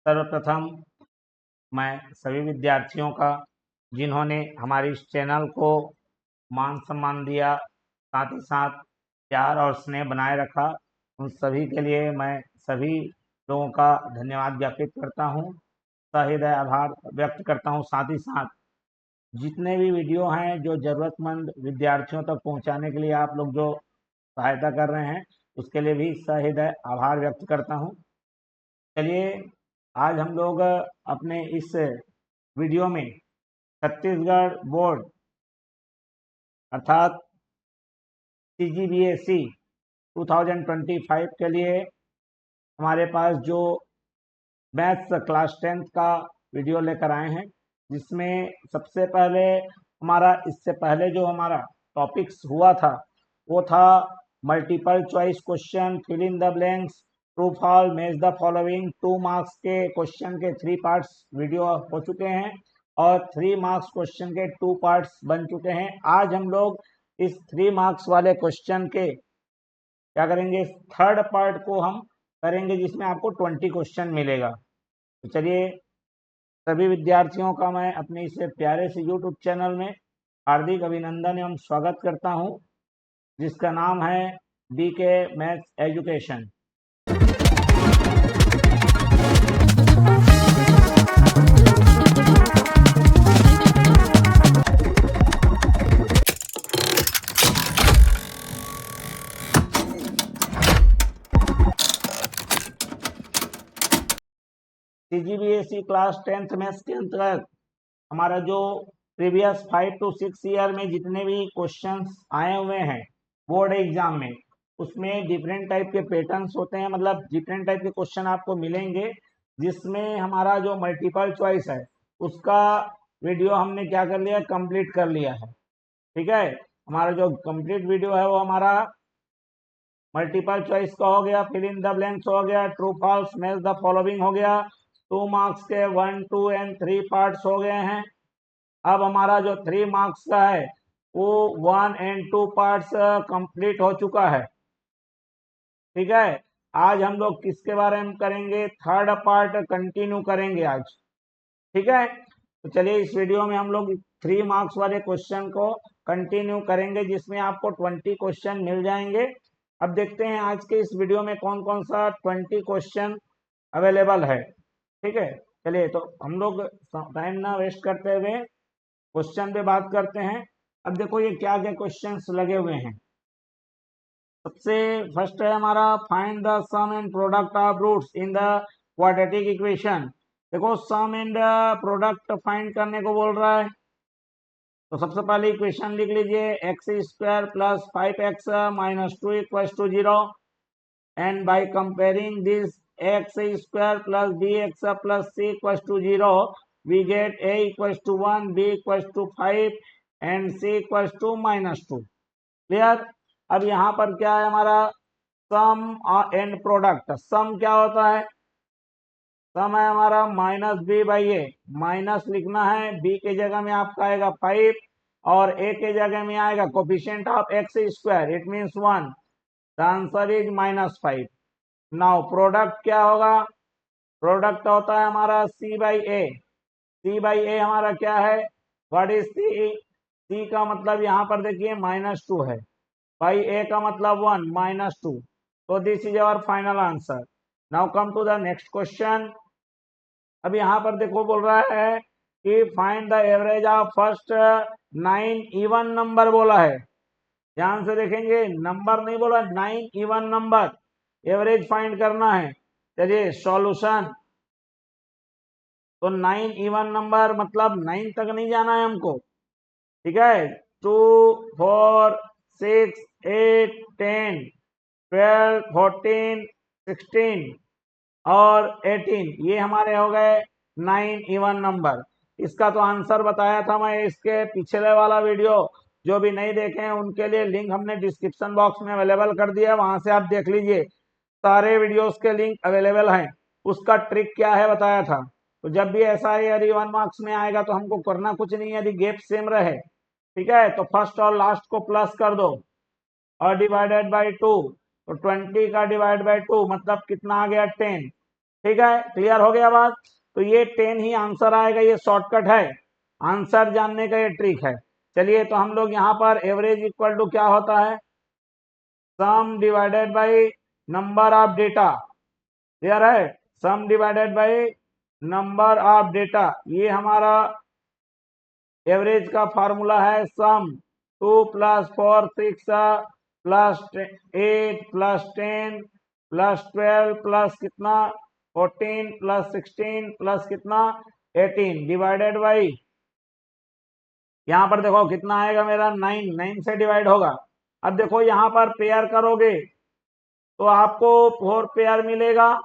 सर्वप्रथम मैं सभी विद्यार्थियों का जिन्होंने हमारे इस चैनल को मान सम्मान दिया, साथ ही साथ प्यार और स्नेह बनाए रखा, उन सभी के लिए मैं सभी लोगों का धन्यवाद ज्ञापित करता हूँ, सहृदय आभार व्यक्त करता हूँ। साथ ही साथ जितने भी वीडियो हैं जो ज़रूरतमंद विद्यार्थियों तक पहुँचाने के लिए आप लोग जो सहायता कर रहे हैं, उसके लिए भी सहृदय आभार व्यक्त करता हूँ। चलिए, आज हम लोग अपने इस वीडियो में छत्तीसगढ़ बोर्ड अर्थात CGBSE 2025 के लिए हमारे पास जो मैथ्स क्लास 10th का वीडियो लेकर आए हैं, जिसमें सबसे पहले इससे पहले जो हमारा टॉपिक्स हुआ था वो था multiple choice question, fill in the blanks, true false, match the following. 2 marks के क्वेश्चन के 3 पार्ट्स वीडियो हो चुके हैं और 3 मार्क्स क्वेश्चन के 2 पार्ट्स बन चुके हैं। आज हम लोग इस 3 मार्क्स वाले क्वेश्चन के क्या करेंगे, थर्ड पार्ट को हम करेंगे, जिसमें आपको 20 क्वेश्चन मिलेगा। तो चलिए, सभी विद्यार्थियों का मैं अपने इस प्यारे से YouTube चैनल में हार्दिक अभिनंदन एवं स्वागत करता हूं, जिसका नाम है BK maths education. CGBSE class 10th maths के अंतर्गत हमारा जो प्रीवियस 5 to 6 ईयर में जितने भी क्वेश्चंस आए हुए हैं बोर्ड एग्जाम में, उसमें डिफरेंट टाइप के पैटर्न्स होते हैं, मतलब डिफरेंट टाइप के क्वेश्चन आपको मिलेंगे, जिसमें हमारा जो मल्टीपल चॉइस है उसका वीडियो हमने क्या कर लिया, कंप्लीट कर लिया है। ठीक है, हमारा जो कंप्लीट वीडियो है वो हमारा मल्टीपल चॉइस का हो गया, फिल इन द ब्लैंक्स हो गया, true false, match the following हो गया। 2 मार्क्स के 1, 2 एंड 3 पार्ट्स हो गए हैं। अब हमारा जो 3 मार्क्स का है वो 1 एंड 2 पार्ट्स कंप्लीट हो चुका है। ठीक है, आज हम लोग किसके बारे में करेंगे, थर्ड पार्ट कंटिन्यू करेंगे आज। ठीक है, तो चलिए इस वीडियो में हम लोग 3 मार्क्स वाले क्वेश्चन को कंटिन्यू करेंगे, जिसमें आपको 20 क्वेश्चन मिल जाएंगे। अब देखते हैं आज के इस वीडियो में कौन कौन सा 20 क्वेश्चन अवेलेबल है। ठीक है, चलिए तो हम लोग टाइम ना वेस्ट करते हुए क्वेश्चन पे बात करते हैं। अब देखो ये क्या क्या क्वेश्चंस लगे हुए हैं। सबसे फर्स्ट है हमारा find the sum and product of roots in the quadratic equation. देखो सम एंड प्रोडक्ट फाइंड करने को बोल रहा है, तो सबसे पहले इक्वेशन लिख लीजिए, x square plus 5x minus 2 equals to 0, and by comparing this x square plus bx plus c equals to 0 we get a equals to 1, b equals to 5 and c equals to -2। Clear. अब यहाँ पर क्या है हमारा सम and product. सम क्या होता है, सम है हमारा -b/a, माइनस लिखना है, b के जगह में आपका आएगा 5 और a के जगह में आएगा coefficient of x square, it means 1। The answer is -5। Now product क्या होगा, प्रोडक्ट होता है हमारा c/a। c/a हमारा क्या है, व्हाट इज c का मतलब यहाँ पर देखिए -2 है, बाई a का मतलब 1, -2। तो this is our final answer. Now come to the next question. अब यहाँ पर देखो बोल रहा है कि find the average of first 9 even number बोला है। ध्यान से देखेंगे, नंबर नहीं बोला, 9 इवन नंबर, एवरेज फाइंड करना है। चलिए सॉल्यूशन, तो 9 इवन नंबर मतलब 9 तक नहीं जाना है हमको। ठीक है, 2, 4, 6, 8, 10, 12, 14, 16 और 18, ये हमारे हो गए 9 इवन नंबर। इसका तो आंसर बताया था मैं इसके पिछले वाला वीडियो, जो भी नहीं देखे हैं उनके लिए लिंक हमने डिस्क्रिप्शन बॉक्स में अवेलेबल कर दिया है, वहां से आप देख लीजिए, सारे वीडियोस के लिंक अवेलेबल हैं। उसका ट्रिक क्या है बताया था। तो जब भी ऐसा यदि 1 मार्क्स में आएगा तो हमको करना कुछ नहीं है, यदि गैप सेम रहे, ठीक है, तो फर्स्ट और लास्ट को प्लस कर दो और डिवाइडेड बाई 2, तो 20 का डिवाइड बाई 2 मतलब कितना आ गया, 10। ठीक है, क्लियर हो गया बात। तो ये 10 ही आंसर आएगा, ये शॉर्टकट है, आंसर जानने का ये ट्रिक है। चलिए, तो हम लोग यहाँ पर एवरेज इक्वल टू क्या होता है, sum divided by number of data, clear है, sum divided by number of data, ये हमारा एवरेज का फॉर्मूला है। Sum 2 + 4 6 plus 8 plus 10 plus 12 plus कितना 14 प्लस 16 प्लस कितना 18 डिवाइडेड बाई, यहाँ पर देखो कितना आएगा मेरा 9, 9 से डिवाइड होगा। अब देखो यहाँ पर पेयर करोगे तो आपको 4 पेयर मिलेगा,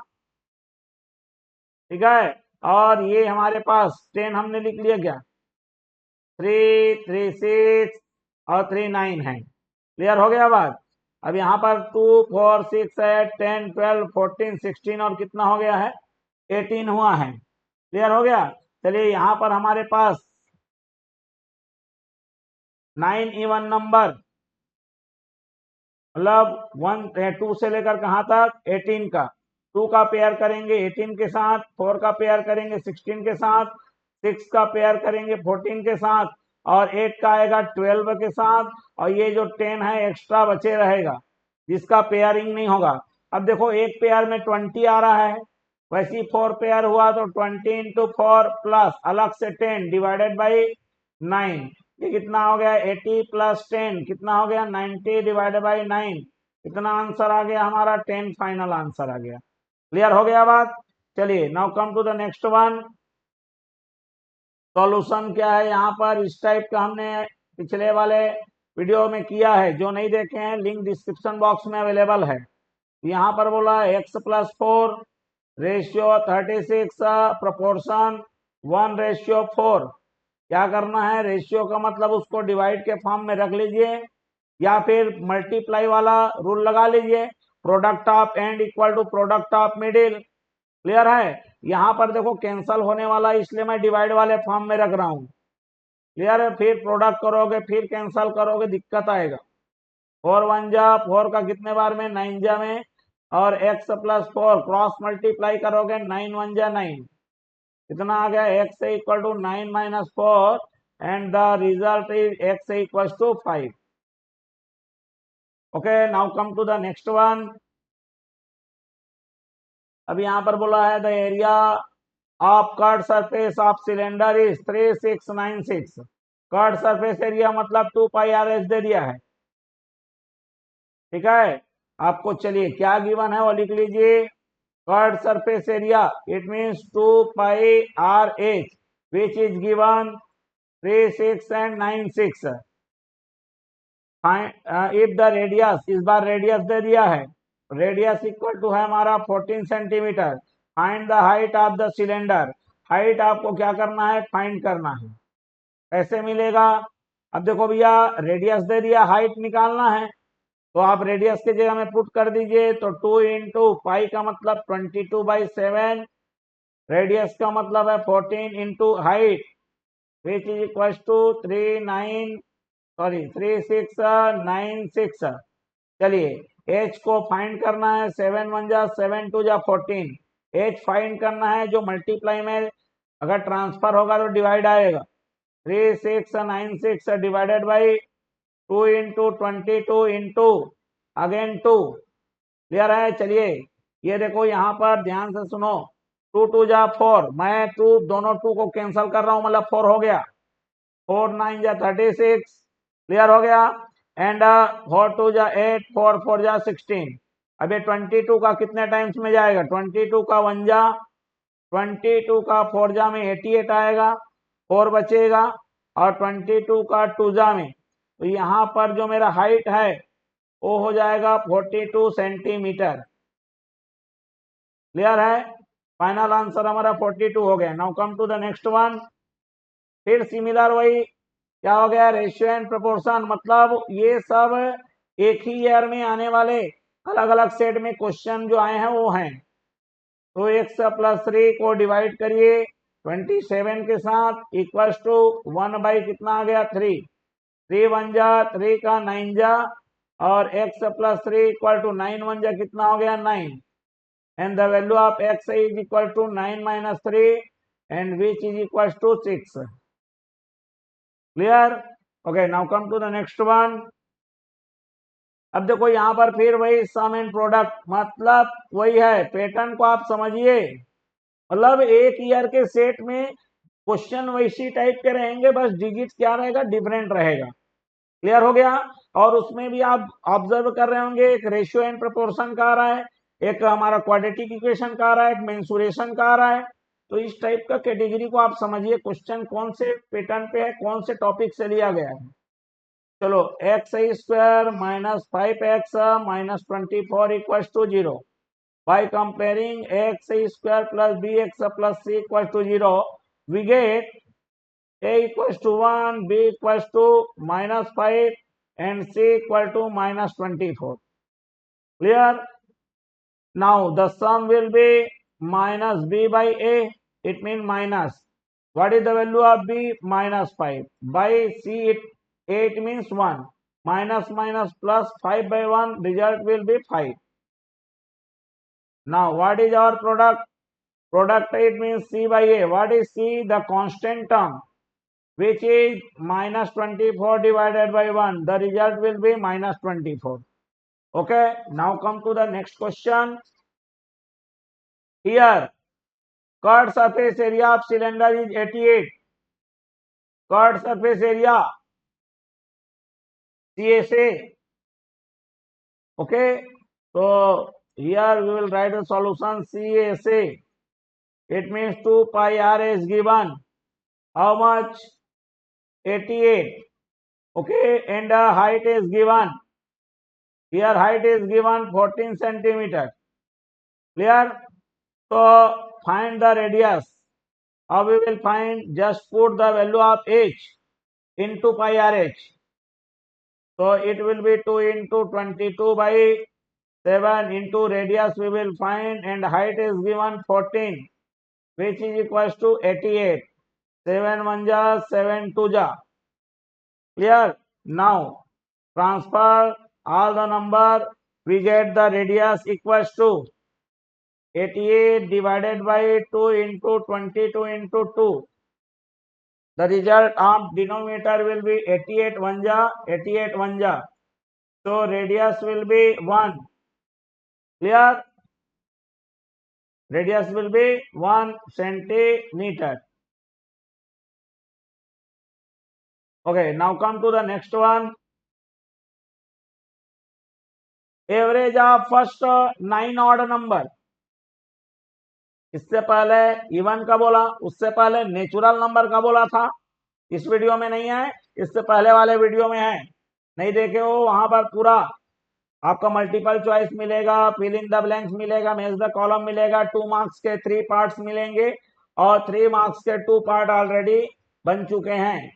ठीक है, और ये हमारे पास 10 हमने लिख लिया क्या, 3 3 6 और 3 9 है, क्लियर हो गया बात। अब यहाँ पर 2 4 6 8 10 12 14 16 और कितना हो गया है 18 हुआ है, क्लियर हो गया। चलिए यहाँ पर हमारे पास 9 इवन नंबर, मतलब 1 2 से लेकर कहाँ तक 18 का, 2 का पेयर करेंगे 18 के साथ, 4 का पेयर करेंगे 16 के साथ, 6 का पेयर करेंगे 14 के साथ, और 8 का आएगा 12 के साथ, और ये जो 10 है एक्स्ट्रा बचे रहेगा जिसका पेयरिंग नहीं होगा। अब देखो एक पेयर में 20 आ रहा है, वैसे 4 पेयर हुआ तो 20 इंटू 4 प्लस अलग से 10 डिवाइडेड बाई 9, ये कितना हो गया 80 प्लस 10 कितना हो गया 90 डिवाइडेड बाई 9, कितना आंसर आ गया हमारा 10, फाइनल आंसर आ गया, क्लियर हो गया बात। चलिए, now come to the next one. Solution क्या है, यहाँ पर इस टाइप का हमने पिछले वाले वीडियो में किया है, जो नहीं देखे हैं लिंक डिस्क्रिप्शन बॉक्स में अवेलेबल है। यहाँ पर बोला x+4 रेशियो 36 प्रोपोर्शन 1:4, क्या करना है, रेशियो का मतलब उसको डिवाइड के फॉर्म में रख लीजिए या फिर मल्टीप्लाई वाला रूल लगा लीजिए, product of end equal to product of middle, clear है। यहाँ पर देखो कैंसल होने वाला इसलिए मैं डिवाइड वाले फॉर्म में रख रहा हूँ, क्लियर है, फिर प्रोडक्ट करोगे फिर कैंसल करोगे दिक्कत आएगा। 4 1 जा 4 का कितने बार में 9 जा में, और x+4 क्रॉस मल्टीप्लाई करोगे 9 1 जा 9, कितना आ गया x equal to 9 - 4 and the result is x equal to 5। Okay, now come to the next one. अब यहाँ पर बोला है the area of curved surface of cylinder is 3696, curved surface area मतलब 2πr(h) दे दिया है, ठीक है। आपको चलिए क्या गिवन है वो लिख लीजिए, curd surface area it means 2πr(h) which is given 3 6 and 9 6। If the radius, इस बार रेडियस दे दिया है, रेडियस इक्वल टू है हमारा 14 centimetre, find the height of the cylinder, height आपको क्या करना है फाइंड करना है, कैसे मिलेगा। अब देखो भैया रेडियस दे दिया, हाइट निकालना है, तो आप रेडियस की जगह में पुट कर दीजिए, तो 2 इंटू पाई का मतलब 22/7, रेडियस का मतलब है 14 into height which is equal to 3696। चलिए एच को फाइंड करना है, 7 1 जा 7 2 जा 14, एच फाइंड करना है, जो मल्टीप्लाई में अगर ट्रांसफर होगा तो डिवाइड आएगा, 3696 divided by 2 into 22 into again 2, clear है। चलिए ये देखो यहाँ पर ध्यान से सुनो, 2 2 जा 4, मैं 2 दोनों 2 को कैंसिल कर रहा हूँ मतलब 4 हो गया, 4 9 जा 36, क्लियर हो गया, एंड 4 2 जा 8 4 4 जा 16। अब ये 22 का कितने टाइम्स में जाएगा, 22 का 1 जा, 22 का 4 जा में 88 आएगा, 4 बचेगा, और 22 का 2 जा में, तो यहाँ पर जो मेरा हाइट है वो हो जाएगा 42 सेंटीमीटर, क्लियर है, फाइनल आंसर हमारा 42 हो गया। Now come to the next one. फिर सिमिलर वही क्या हो गया, रेशियो एंड प्रोपोर्शन, मतलब ये सब एक ही ईयर में आने वाले अलग अलग सेट में क्वेश्चन जो आए हैं वो हैं। तो x+3 को डिवाइड करिए 27 के साथ इक्वल्स टू 1 कितना आ गया 3, 3 1 जा 3 का 9 जा, और x+3 इक्वल टू 9 1 जा कितना हो गया 9, and the value of xi is equal to 9 minus 3 and which is equal to 6. Clear? Okay, now come to the next one. अब देखो यहाँ पर फिर वही सम एंड प्रोडक्ट, मतलब वही है, पैटर्न को आप समझिए। मतलब एक ईयर के सेट में क्वेश्चन वैसी टाइप के रहेंगे, बस डिजिट क्या रहेगा, डिफरेंट रहेगा। क्लियर हो गया? और उसमें भी आप ऑब्जर्व कर रहे होंगे, एक रेशियो एंड प्रोपोर्शन का आ रहा है, एक हमारा क्वाड्रेटिक इक्वेशन का आ रहा है, एक मेंसुरेशन का आ रहा है। तो इस टाइप का कैटेगरी को आप समझिए, क्वेश्चन कौन से पैटर्न पे है, कौन से टॉपिक से लिया गया है। चलो, x square minus 5x minus 24 equal to 0 by comparing x square plus bx plus c equal to 0 we get a equals to 1, b equals to minus 5 and c equal to minus 24. Clear? Now the sum will be minus b by a, it means minus. What is the value of b? Minus 5. By c, it means 1. Minus minus plus 5 by 1, result will be 5. Now what is our product? Product, it means c by a. What is c? The constant term, which is minus 24 divided by 1. The result will be minus 24. Okay, now come to the next question. Here, curved surface area of cylinder is 88. Curved surface area, CSA. Okay, so here we will write the solution CSA. It means 2 pi r is given. How much? 88. Okay, and the height is given. Here height is given 14 centimeter. Clear? So find the radius. How we will find? Just put the value of h into pi rh. So it will be 2 into 22 by 7 into radius we will find, and height is given 14, which is equals to 88. 7 1 ja, 7 2 ja. Clear? Now transfer all the number, we get the radius equals to 88 divided by 2 into 22 into 2. The result of denominator will be 88 1 ja, 88 1 ja. So radius will be 1. Clear? Radius will be 1 centimeter. Okay, now come to the next one. Average of first 9 odd number. इससे पहले even का बोला, उससे पहले natural number का बोला था। इस वीडियो में नहीं है, इससे पहले वाले वीडियो में है, नहीं देखे हो वहां पर पूरा आपका मल्टीपल चॉइस मिलेगा, फिल इन द ब्लैंक्स मिलेगा, मैच द कॉलम मिलेगा, 2 मार्क्स के 3 पार्ट्स मिलेंगे और 3 मार्क्स के 2 पार्ट ऑलरेडी बन चुके हैं।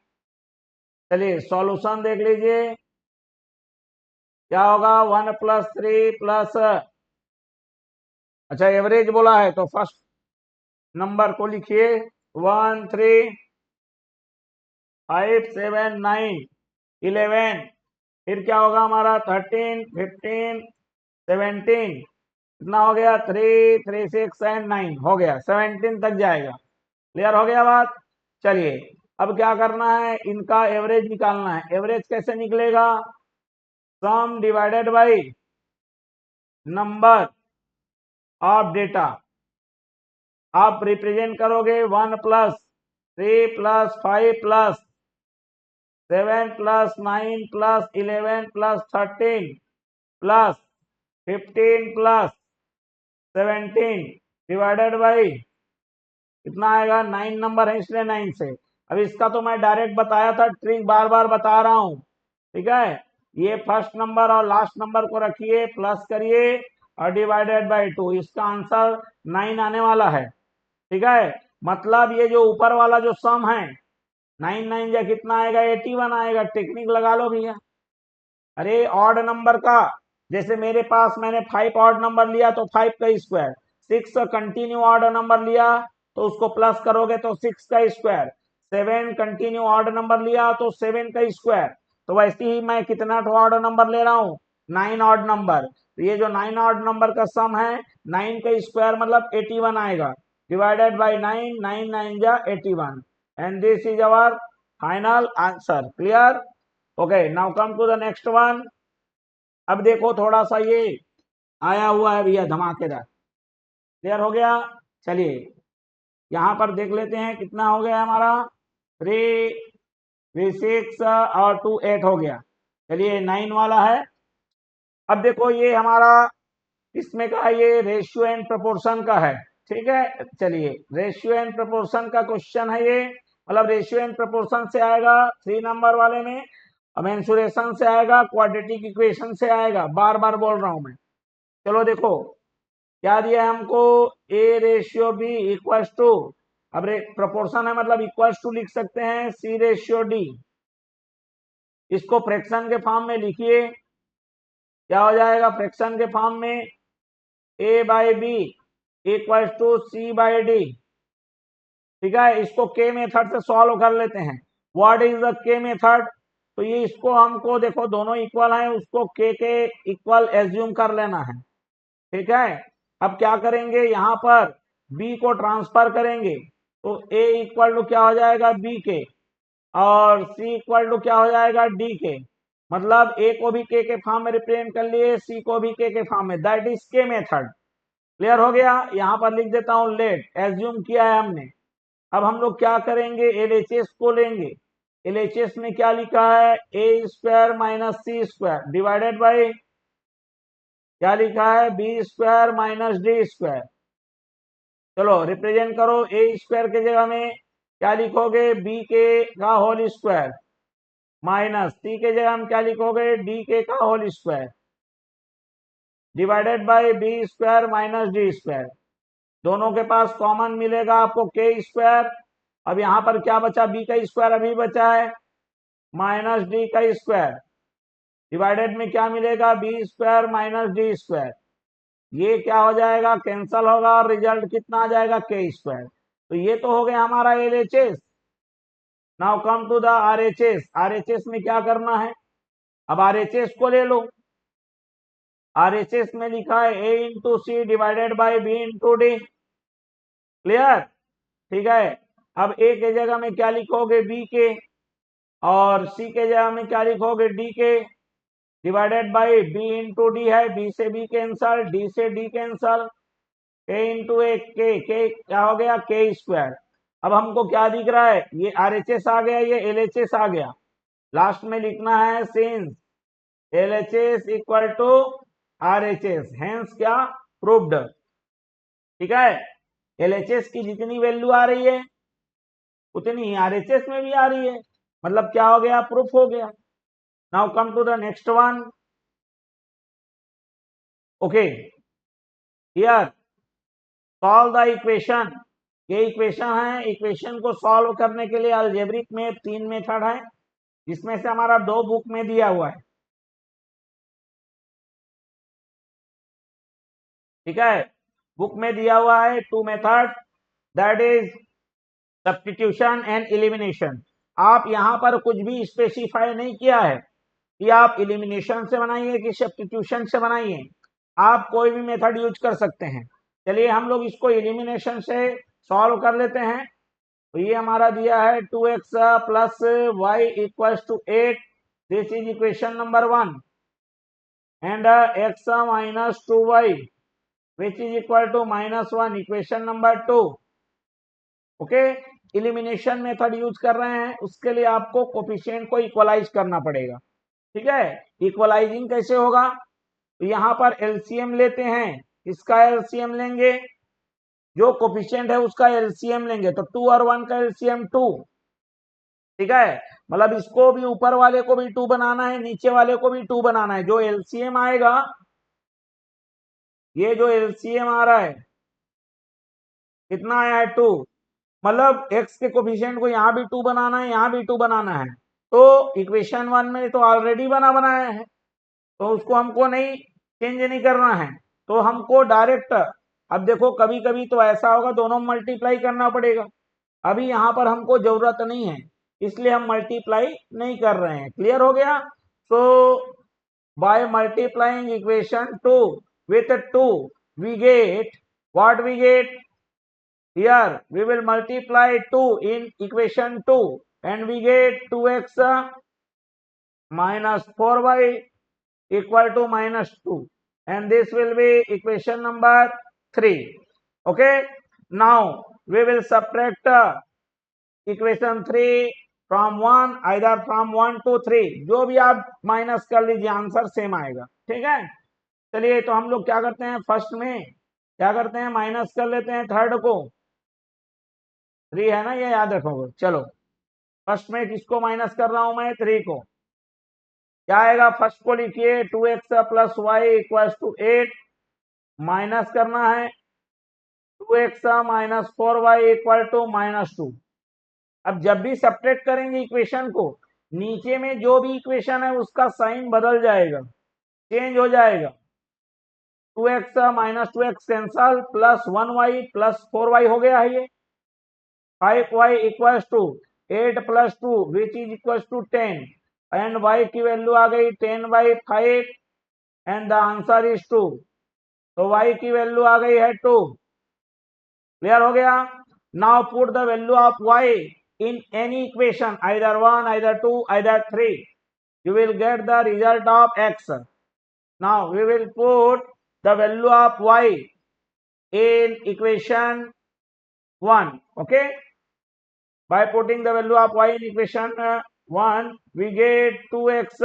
चलिए सॉल्यूशन देख लीजिए, क्या होगा? 1 प्लस 3 प्लस, अच्छा एवरेज बोला है तो फर्स्ट नंबर को लिखिए 1 3 5 7 9 11, फिर क्या होगा हमारा 13 15 17, कितना हो गया? 3 3 6 एंड 9 हो गया, 17 तक जाएगा। क्लियर हो गया बात? चलिए अब क्या करना है, इनका एवरेज निकालना है। एवरेज कैसे निकलेगा? सम divided by number of data. आप रिप्रेजेंट करोगे 1 plus 3 plus 5 plus 7 plus 9 plus 11 plus 13 plus 15 plus 17 divided by कितना आएगा? 9 नंबर है इसलिए 9 से। अब इसका तो मैं डायरेक्ट बताया था, ट्रिक बार बार बता रहा हूं, ठीक है? ये फर्स्ट नंबर और लास्ट नंबर को रखिए, प्लस करिए और डिवाइडेड बाई 2, इसका आंसर 9 आने वाला है, ठीक है? मतलब ये जो ऊपर वाला जो सम है 9 9 या कितना आएगा? 81 आएगा। टेक्निक लगा लो भैया। अरे ऑड नंबर का, जैसे मेरे पास मैंने 5 ऑड नंबर लिया तो 5 का स्क्वायर, 6 कंटिन्यू ऑड नंबर लिया तो उसको प्लस करोगे तो 6 का स्क्वायर, 7 कंटिन्यू ऑड नंबर लिया तो 7 का स्क्वायर। तो वैसे ही मैं कितना ऑड नंबर ले रहा हूँ? 9 ऑड नंबर। तो ये जो 9 ऑड नंबर का सम है 9 का स्क्वायर मतलब 81 आएगा, डिवाइडेड बाय 9, 9 9 जा 81 and this is our final answer. Clear? Okay, now come to the next one. अब देखो थोड़ा सा ये आया हुआ है भैया धमाकेदार। क्लियर हो गया? चलिए यहाँ पर देख लेते हैं कितना हो गया हमारा, 3 3 6 और 2 8 हो गया। चलिए 9 वाला है। अब देखो ये हमारा इसमें का ये रेशियो एंड प्रोपोर्शन का है। ठीक है, चलिए रेशियो एंड प्रोपोर्शन का क्वेश्चन है ये, मतलब रेशियो एंड प्रोपोर्शन से आएगा 3 नंबर वाले में, मेंसुरेशन से आएगा, क्वाड्रेटिक इक्वेशन से आएगा, बार बार बोल रहा हूं मैं। चलो देखो क्या दिया है हमको, A ratio B equals to, अब प्रोपोर्शन है मतलब इक्वल्स टू लिख सकते हैं सी रेशियो डी। इसको फ्रैक्शन के फॉर्म में लिखिए, क्या हो जाएगा फ्रैक्शन के फॉर्म में, A by B equals to C by D. ठीक है, इसको के मेथड से सॉल्व कर लेते हैं। व्हाट इज द के मेथड? तो ये इसको हमको देखो दोनों इक्वल हैं, उसको के इक्वल एज्यूम कर लेना है। ठीक है, अब क्या करेंगे, यहाँ पर b को ट्रांसफर करेंगे तो a इक्वल टू क्या हो जाएगा b के, और c इक्वल टू क्या हो जाएगा d के, मतलब a को भी के फॉर्म में रिप्रेजेंट कर लिए, c को भी के फॉर्म में, दैट इज के मेथड। क्लियर हो गया? यहाँ पर लिख देता हूँ लेट, एज्यूम किया है हमने। अब हम लोग क्या करेंगे, LHS को लेंगे। LHS में क्या लिखा है, a square minus C square divided by क्या लिखा है, B square minus D square. चलो रिप्रेजेंट करो, ए स्क्वायर के जगह में क्या लिखोगे, बी के का होल स्क्वायर माइनस सी के जगह में क्या लिखोगे, डी के का whole square divided by B square minus D square. दोनों के पास कॉमन मिलेगा आपको के स्क्वायर। अब यहाँ पर क्या बचा, बी का स्क्वायर अभी बचा है माइनस डी का स्क्वायर डिवाइडेड में क्या मिलेगा, B square minus D square. ये क्या हो जाएगा, कैंसल होगा और रिजल्ट कितना आ जाएगा, के स्क्वायर। तो ये तो हो गया हमारा LHS। Now come to the RHS। RHS में क्या करना है, अब RHS को ले लो। RHS में लिखा है a into C divided by B into D. Clear? ठीक है, अब a के जगह में क्या लिखोगे, b के, और c के जगह में क्या लिखोगे, d के divided by b into D है, b से b कैंसल, d से d कैंसल, k इंटू के क्या हो गया, के स्क्वायर। अब हमको क्या दिख रहा है, ये RHS आ गया, ये LHS आ गया। लास्ट में लिखना है since LHS equal to RHS, hence क्या, प्रूव्ड। ठीक है, LHS की जितनी वैल्यू आ रही है उतनी ही RHS में भी आ रही है, मतलब क्या हो गया, प्रूफ हो गया। Now come to the next one. Okay, here solve the equation. ये इक्वेशन है, इक्वेशन को सॉल्व करने के लिए अलजेब्रिक में 3 मेथड है, जिसमें से हमारा 2 बुक में दिया हुआ है। ठीक है, बुक में दिया हुआ है 2 method, that is substitution and elimination. आप यहाँ पर कुछ भी स्पेसिफाई नहीं किया है कि आप एलिमिनेशन से बनाइए कि सब्स्टिट्यूशन से बनाइए, आप कोई भी मेथड यूज कर सकते हैं। चलिए हम लोग इसको एलिमिनेशन से सॉल्व कर लेते हैं। तो ये हमारा दिया है 2x plus Y equals to 8, this is equation number 1, and x minus 2y which is equal to -1, equation number 2। Okay, elimination method use कर रहे हैं, उसके लिए आपको कोफिशिएंट को इक्वलाइज करना पड़ेगा। ठीक है, इक्वलाइजिंग कैसे होगा, तो यहाँ पर एलसीएम लेते हैं, इसका एलसीएम लेंगे, जो कोफिशिएंट है उसका एलसीएम लेंगे, तो 2 और 1 का एलसीएम 2। ठीक है, मतलब इसको भी ऊपर वाले को भी 2 बनाना है, नीचे वाले को भी 2 बनाना है। जो एलसीएम आएगा, ये जो एलसीएम आ रहा है कितना आया है, 2, मतलब x के कोफिशिएंट को यहाँ भी 2 बनाना है, यहाँ भी 2 बनाना है। तो इक्वेशन 1 में तो ऑलरेडी बनाया है, तो उसको हमको नहीं चेंज नहीं करना है, तो हमको डायरेक्ट, अब देखो कभी कभी तो ऐसा होगा दोनों मल्टीप्लाई करना पड़ेगा, अभी यहाँ पर हमको जरूरत नहीं है, इसलिए हम मल्टीप्लाई नहीं कर रहे हैं। क्लियर हो गया? सो by multiplying equation 2 with 2, we get what we get here. We will multiply 2 in equation 2 and we get 2x minus 4y equal to minus 2, and this will be equation number 3. Okay, now we will subtract equation 3 from 1, either from 1 to 3, जो भी आप minus कर लीजिए answer same आएगा। ठीक है, चलिए तो हम लोग क्या करते हैं, फर्स्ट में क्या करते हैं, माइनस कर लेते हैं थर्ड को, 3 है ना, ये याद रखोगे। चलो फर्स्ट में किसको माइनस कर रहा हूं मैं, 3 को। क्या आएगा, फर्स्ट को लिखिए 2x plus Y equal to 8, minus करना है 2x minus 4y equal to minus 2। अब जब भी सब्ट्रैक्ट करेंगे इक्वेशन को, नीचे में जो भी इक्वेशन है उसका साइन बदल जाएगा, चेंज हो जाएगा। 2x minus 2x cancel, plus 1y plus 4y हो गया है ये। 5y equal to 8 plus 2 which is equal to 10, and y की वैल्यू आ गई 10/5 एंड द आंसर इज 2। तो y की वैल्यू आ गई है 2। क्लियर हो गया। Now put the value of y in any equation, either 1, either 2, either 3, you will get the result of x. Now we will put the value of y in equation 1. Okay, by putting the value of y in equation 1, we get 2x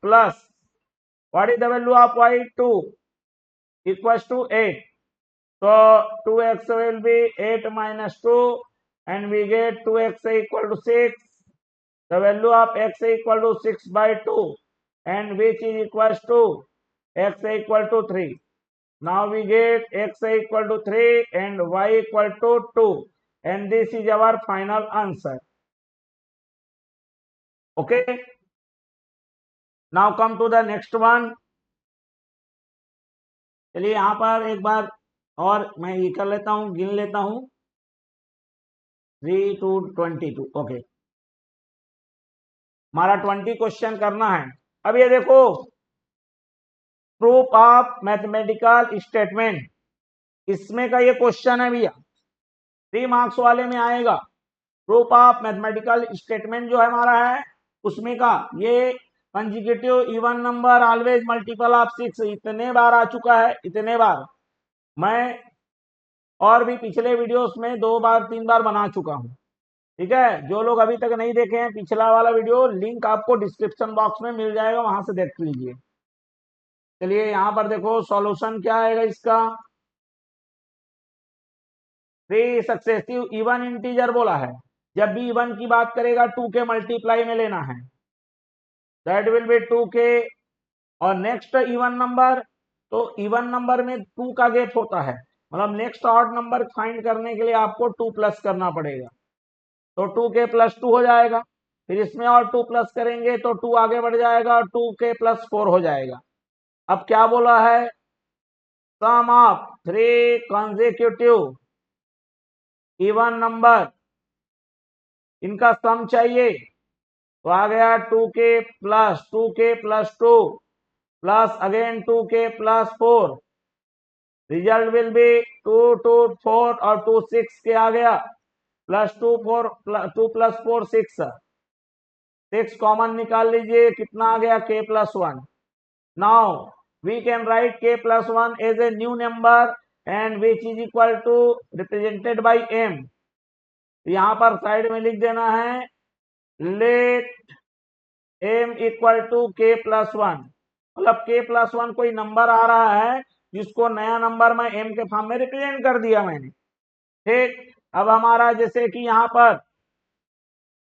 plus what is the value of y, 2 equals to 8. So 2x will be 8 minus 2, and we get 2x equal to 6. The value of x equal to 6/2, and which is equals to x equal to 3. Now we get x equal to 3 and y equal to 2, and this is our final answer. Okay, now come to the next one. चलिए यहाँ पर एक बार और मैं ये कर लेता हूँ, गिन लेता हूँ, 3 to 22। ओके, हमारा 20 क्वेश्चन करना है। अब ये देखो, प्रूफ ऑफ मैथमेटिकल स्टेटमेंट, इसमें का ये क्वेश्चन है भैया, 3 मार्क्स वाले में आएगा। प्रूफ ऑफ मैथमेटिकल स्टेटमेंट जो है हमारा है, उसमें का ये consecutive even number always multiple of 6 इतने बार आ चुका है, इतने बार मैं और भी पिछले वीडियोस में 2 बार 3 बार बना चुका हूं। ठीक है, जो लोग अभी तक नहीं देखे हैं पिछला वाला वीडियो, लिंक आपको डिस्क्रिप्शन बॉक्स में मिल जाएगा, वहां से देख लीजिए। चलिए यहाँ पर देखो सॉल्यूशन क्या आएगा इसका। 3 सक्सेसिव इवन इंटीजर बोला है, जब भी इवन की बात करेगा 2 के मल्टीप्लाई में लेना है, दैट विल बी 2 के। और नेक्स्ट इवन नंबर, तो इवन नंबर में 2 का गैप होता है, मतलब नेक्स्ट ऑड नंबर फाइंड करने के लिए आपको 2 प्लस करना पड़ेगा, तो 2 के प्लस 2 हो जाएगा। फिर इसमें और 2 प्लस करेंगे तो 2 आगे बढ़ जाएगा और 2 के प्लस 4 हो जाएगा। अब क्या बोला है, सम ऑफ 3 कंसेक्यूटिव इवन नंबर, इनका सम चाहिए, तो आ गया 2 के प्लस 2 के प्लस 2 प्लस अगेन 2 के प्लस 4, रिजल्ट विल बी 2 2 4 और 2 6 के आ गया, प्लस 2 4 2 प्लस 4 6, 6 कॉमन निकाल लीजिए, कितना आ गया, k plus 1। Now we can write k plus 1 as a new number and which is equal to represented by m। यहाँ पर साइड में लिख देना है let m equal to k plus 1, मतलब k प्लस 1 कोई नंबर आ रहा है जिसको नया नंबर मैं m के फॉर्म में रिप्रेजेंट कर दिया मैंने। ठीक, अब हमारा जैसे कि यहाँ पर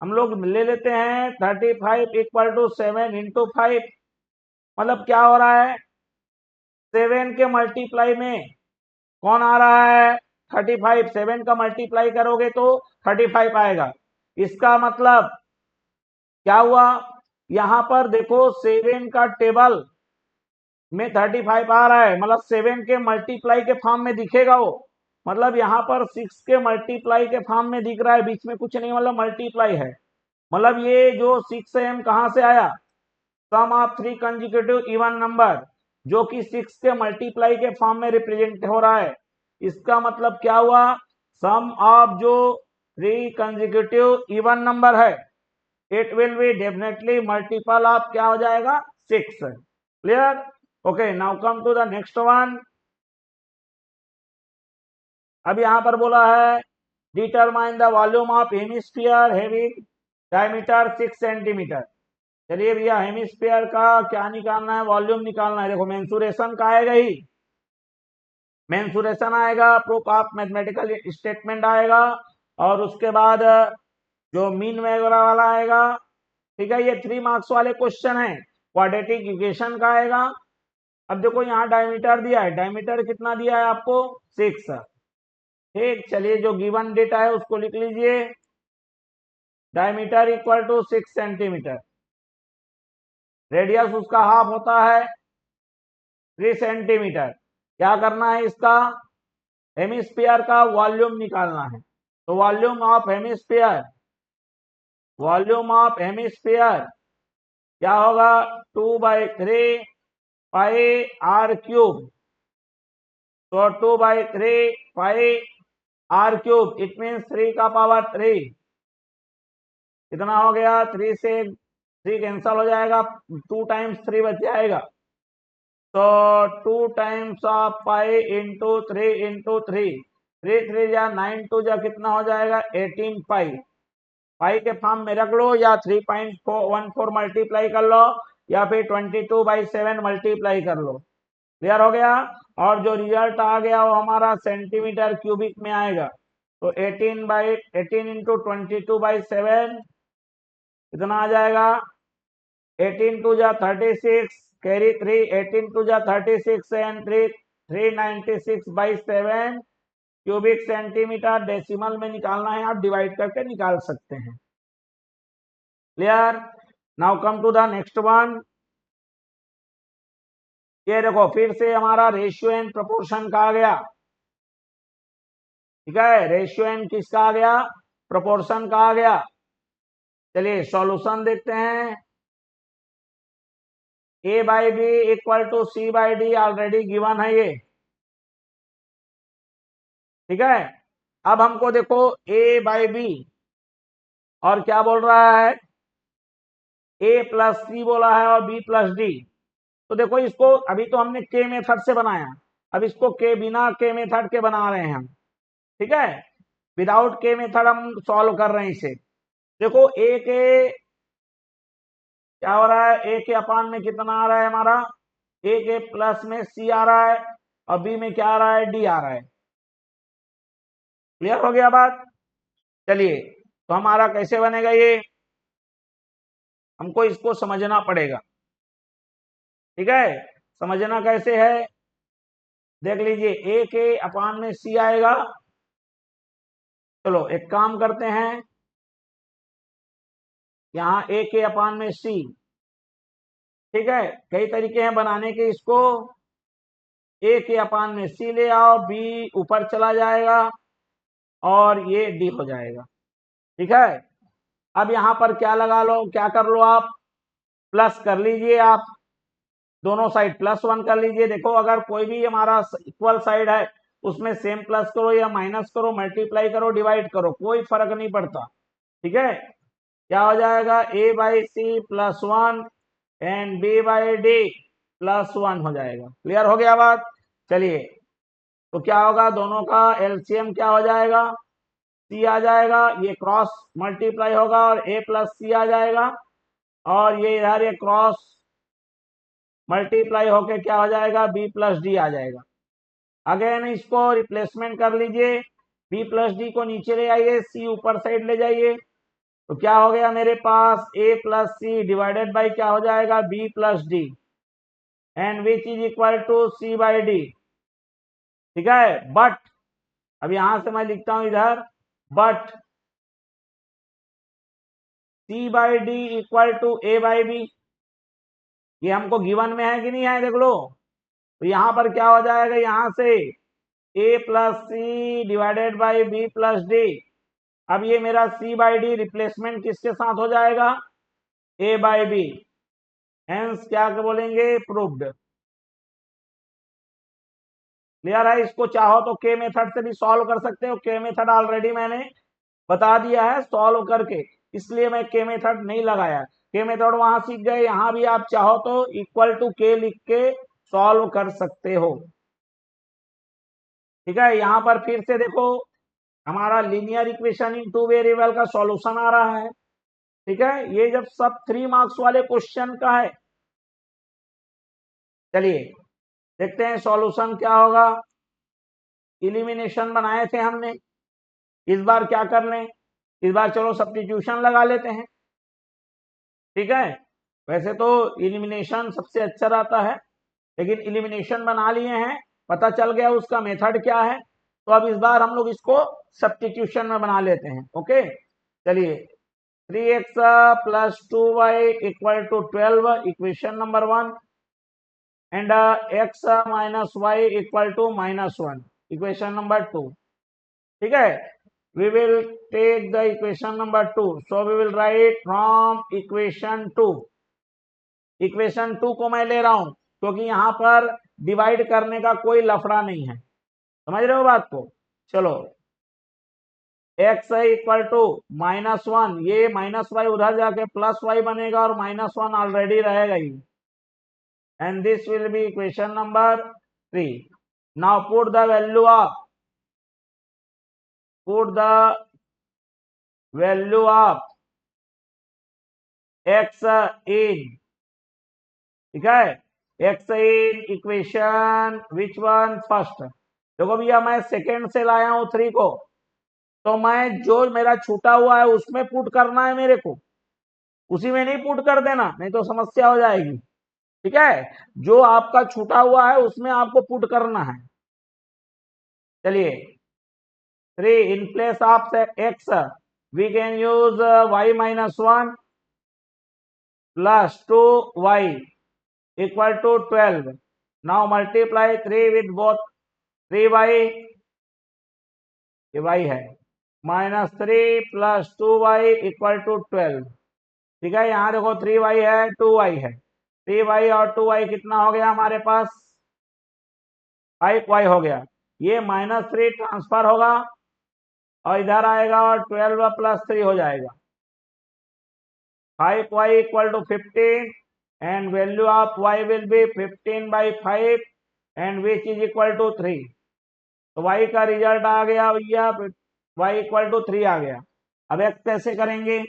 हम लोग ले लेते हैं 35 इक्वल टू 7 इंटू 5, मतलब क्या हो रहा है, 7 के मल्टीप्लाई में कौन आ रहा है, 35, 7 का मल्टीप्लाई करोगे तो 35 आएगा। इसका मतलब क्या हुआ, यहाँ पर देखो 7 का टेबल में 35 आ रहा है, मतलब 7 के मल्टीप्लाई के फॉर्म में दिखेगा वो, मतलब यहाँ पर 6 के मल्टीप्लाई के फॉर्म में दिख रहा है, बीच में कुछ नहीं, मतलब मल्टीप्लाई है। मतलब ये जो 6m कहाँ से आया, सम ऑफ 3 कंसेक्यूटिव इवन नंबर, जो कि 6 के मल्टीप्लाई के फॉर्म में रिप्रेजेंट हो रहा है। इसका मतलब क्या हुआ, सम ऑफ जो 3 कंसेक्यूटिव इवन नंबर है, it will be definitely multiple of क्या हो जाएगा, 6। Clear? Okay, now come to the next one. अब यहां पर बोला है determine the volume of hemisphere having diameter 6 centimetre. चलिए भैया, हेमिस्फीयर का क्या निकालना है, वॉल्यूम निकालना है। देखो, मेंसुरेशन का आएगा ही, मेंसुरेशन आएगा, प्रूफ ऑफ मैथमेटिकल स्टेटमेंट आएगा, और उसके बाद जो मीन वगैरह वाला आएगा। ठीक है, ये 3 मार्क्स वाले क्वेश्चन है। क्वाड्रेटिक इक्वेशन का आएगा। अब देखो, यहाँ डायमीटर दिया है, डायमीटर कितना दिया है आपको, 6। ठीक, चलिए जो गिवन डेटा है उसको लिख लीजिए। Diameter equal to 6 centimetre, radius उसका हाफ होता है 3 सेंटीमीटर। क्या करना है, इसका हेमिस्फीयर का वॉल्यूम निकालना है। तो volume of hemisphere, volume of hemisphere क्या होगा, 2/3 पाई आर क्यूब। तो 2/3 पाई आर क्यूब, इट मीन्स 3 का पावर 3। कितना हो गया, 3 से 3 कैंसल हो जाएगा, 2 टाइम्स 3 बच जाएगा। तो 2 times of pi into 3 into 3 या 9 2 जा कितना हो जाएगा, 18 पाई। पाई के फॉर्म में रख लो, या 3.14 मल्टीप्लाई कर लो, या फिर 22/7 मल्टीप्लाई कर लो। क्लियर हो गया? और जो रिजल्ट आ गया वो हमारा सेंटीमीटर क्यूबिक में आएगा। तो 18 इंटू 22/7 कितना आ जाएगा, 18 2 जा 36, कैरी 3, 18 2 जा 36 एंड 396/7 क्यूबिक सेंटीमीटर। डेसिमल में निकालना है, आप डिवाइड करके निकाल सकते हैं। Clear? Now come to the next one. ये देखो, फिर से हमारा रेशियो एंड प्रोपोर्शन का आ गया। ठीक है, रेशियो एंड किसका आ गया, प्रोपोर्शन का आ गया। चलिए सॉल्यूशन देखते हैं। A/B equal to C/D already given है ये। ठीक है, अब हमको देखो A/B और क्या बोल रहा है, A+C बोला है और B+D। तो देखो, इसको अभी तो हमने K मेथड से बनाया, अब इसको K बिना K मेथड के बना रहे हैं हम। ठीक है, विदाउट K मेथड हम सॉल्व कर रहे हैं इसे। देखो, A के क्या हो रहा है, A के अपान में कितना आ रहा है हमारा, A के प्लस में C आ रहा है, और B में क्या आ रहा है, D आ रहा है। क्लियर हो गया बात? चलिए, तो हमारा कैसे बनेगा ये, हमको इसको समझना पड़ेगा। ठीक है, समझना कैसे है, देख लीजिए। A के अपान में C आएगा। चलो एक काम करते हैं, यहाँ A के अपान में C। ठीक है, कई तरीके हैं बनाने के इसको। A के अपान में C ले आओ, B ऊपर चला जाएगा और ये D हो जाएगा। ठीक है, अब यहां पर क्या लगा लो, क्या कर लो, आप प्लस कर लीजिए, आप दोनों साइड +1 कर लीजिए। देखो, अगर कोई भी हमारा इक्वल साइड है उसमें सेम प्लस करो या माइनस करो, मल्टीप्लाई करो, डिवाइड करो, कोई फर्क नहीं पड़ता। ठीक है, क्या हो जाएगा, A/C +1 एंड B/D +1 हो जाएगा। क्लियर हो गया बात? चलिए, तो क्या होगा, दोनों का एलसीएम क्या हो जाएगा, C आ जाएगा, ये क्रॉस मल्टीप्लाई होगा और A+C आ जाएगा, और ये इधर ये क्रॉस मल्टीप्लाई होके क्या हो जाएगा, B+D आ जाएगा। अगेन इसको रिप्लेसमेंट कर लीजिए, B+D को नीचे ले आइए, C ऊपर साइड ले जाइए। तो क्या हो गया मेरे पास, A+C डिवाइडेड बाई क्या हो जाएगा, B+D, and which is equal to C/D। ठीक है, बट अब यहां से मैं लिखता हूं इधर, but C/D equal to A/B। ये हमको गिवन में है कि नहीं है, देख लो। तो यहां पर क्या हो जाएगा, यहां से A+C डिवाइडेड बाई B+D। अब ये मेरा C/D रिप्लेसमेंट किसके साथ हो जाएगा, A/B, हेंस क्या बोलेंगे, प्रूव्ड। क्लियर है? इसको चाहो तो के मेथड से भी सॉल्व कर सकते हो। के मेथड ऑलरेडी मैंने बता दिया है सॉल्व करके, इसलिए मैं के मेथड नहीं लगाया। के मेथड वहां सीख गए, यहां भी आप चाहो तो इक्वल टू के लिख के सॉल्व कर सकते हो। ठीक है, यहां पर फिर से देखो हमारा linear equation in two variable का सॉल्यूशन आ रहा है। ठीक है, ये जब सब 3 मार्क्स वाले क्वेश्चन का है, चलिए देखते हैं सॉल्यूशन क्या होगा। इलिमिनेशन बनाए थे हमने, इस बार क्या कर लें, इस बार चलो सब्स्टिट्यूशन लगा लेते हैं। ठीक है, वैसे तो इलिमिनेशन सबसे अच्छा रहता है, लेकिन इलिमिनेशन बना लिए हैं, पता चल गया उसका मेथड क्या है, तो अब इस बार हम लोग इसको सब्स्टिट्यूशन में बना लेते हैं। ओके, चलिए 3x plus 2y equal to 12 equation number 1 and x minus y equal to -1 equation number 2। ठीक है, we will take the equation number 2, so we will write from equation 2। Equation 2 को मैं ले रहा हूं क्योंकि यहां पर डिवाइड करने का कोई लफड़ा नहीं है, समझ रहे हो बात को। चलो x है इक्वल टू -1, ये -y उधर जाके +y बनेगा और -1 ऑलरेडी रहेगा ही, and this will be equation number 3। Now put the value of x in, ठीक है, x in equation which one, first. देखो भैया मैं सेकेंड से लाया हूं 3 को, तो मैं जो मेरा छूटा हुआ है उसमें पुट करना है मेरे को, उसी में नहीं पुट कर देना, नहीं तो समस्या हो जाएगी। ठीक है, जो आपका छूटा हुआ है उसमें आपको पुट करना है। चलिए 3 in place of x we can use y -1 plus 2y equal to 12। Now multiply 3 with both 3y, ये y है, -3 प्लस 2y इक्वल टू 12। ठीक है, यहां देखो 3y है 2y है, 3y और 2y कितना हो गया हमारे पास, 5y हो गया। ये -3 ट्रांसफर होगा और इधर आएगा और 12 प्लस 3 हो जाएगा, 5y equal to 15 and value of y will be 15/5 and which is equal to 3। तो y का रिजल्ट आ गया भैया, y इक्वल टू 3 आ गया। अब x कैसे करेंगे,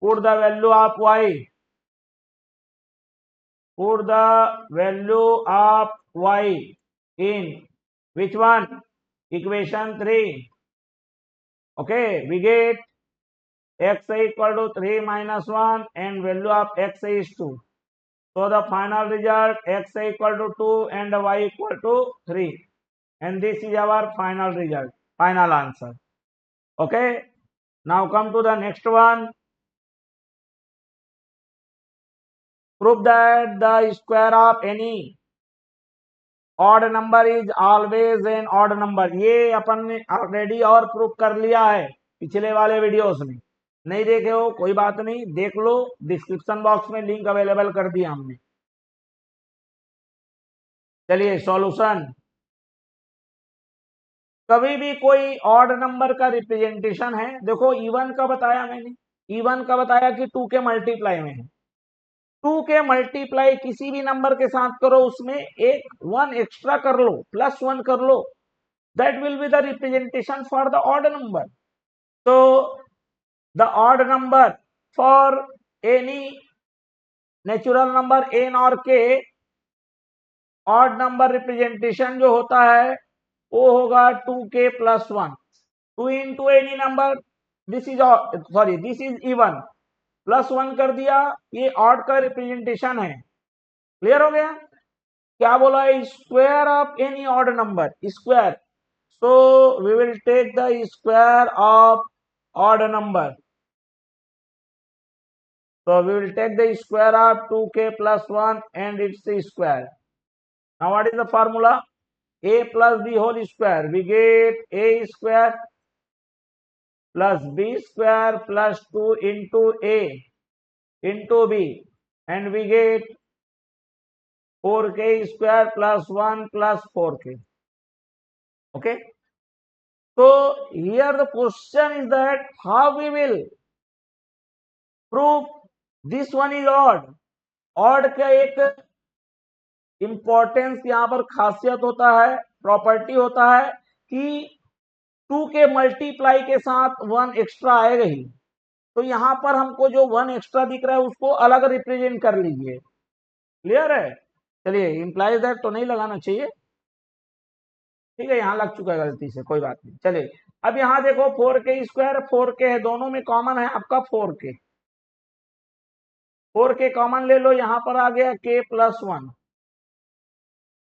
put the value of y, put the value of y in which one, equation 3। okay, we get x equal to 3 -1 and value of x is 2, so the final result x equal to 2 and y equal to 3, and this is our final result, final answer। okay, now come to the next one। prove that the square of any odd number is always an odd number. ये अपन ने already और proof कर लिया है पिछले वाले videos में, नहीं देखे हो कोई बात नहीं, देख लो, डिस्क्रिप्शन बॉक्स में लिंक अवेलेबल कर दिया हमने। चलिए सॉल्यूशन, कभी भी कोई ऑड नंबर का रिप्रेजेंटेशन है, देखो इवन का बताया मैंने, इवन का बताया कि 2 के मल्टीप्लाई में है, 2 के मल्टीप्लाई किसी भी नंबर के साथ करो, उसमें एक 1 एक्स्ट्रा कर लो, +1 कर लो, that will be the representation for the odd number। so the odd number for any natural number n और k, odd number representation जो होता है वो होगा 2k + 1, 2 into any number, this is sorry this is even, +1 कर दिया, ये odd का रिप्रेजेंटेशन है। क्लियर हो गया, क्या बोला है, square of any odd number, square, so we will take the square of odd number, so we will take the square of 2k + 1 and its square। now what is the formula, a plus b whole square, we get a square plus b square plus 2 into a into b, and we get 4k² plus 1 plus 4k. Okay. So here the question is that how we will prove this one is odd. Odd का एक importance यहाँ पर खासियत होता है, property होता है कि 2 के मल्टीप्लाई के साथ 1 एक्स्ट्रा आएगा ही। तो यहाँ पर हमको जो 1 एक्स्ट्रा दिख रहा है उसको अलग रिप्रेजेंट कर लीजिए। क्लियर है? चलिए, इंप्लाइज दैट तो नहीं लगाना चाहिए, ठीक है, यहाँ लग चुका है गलती से, कोई बात नहीं। चलिए, अब यहाँ देखो 4k² 4k है, दोनों में कॉमन है आपका 4k। 4k कॉमन ले लो, यहाँ पर आ गया k प्लस 1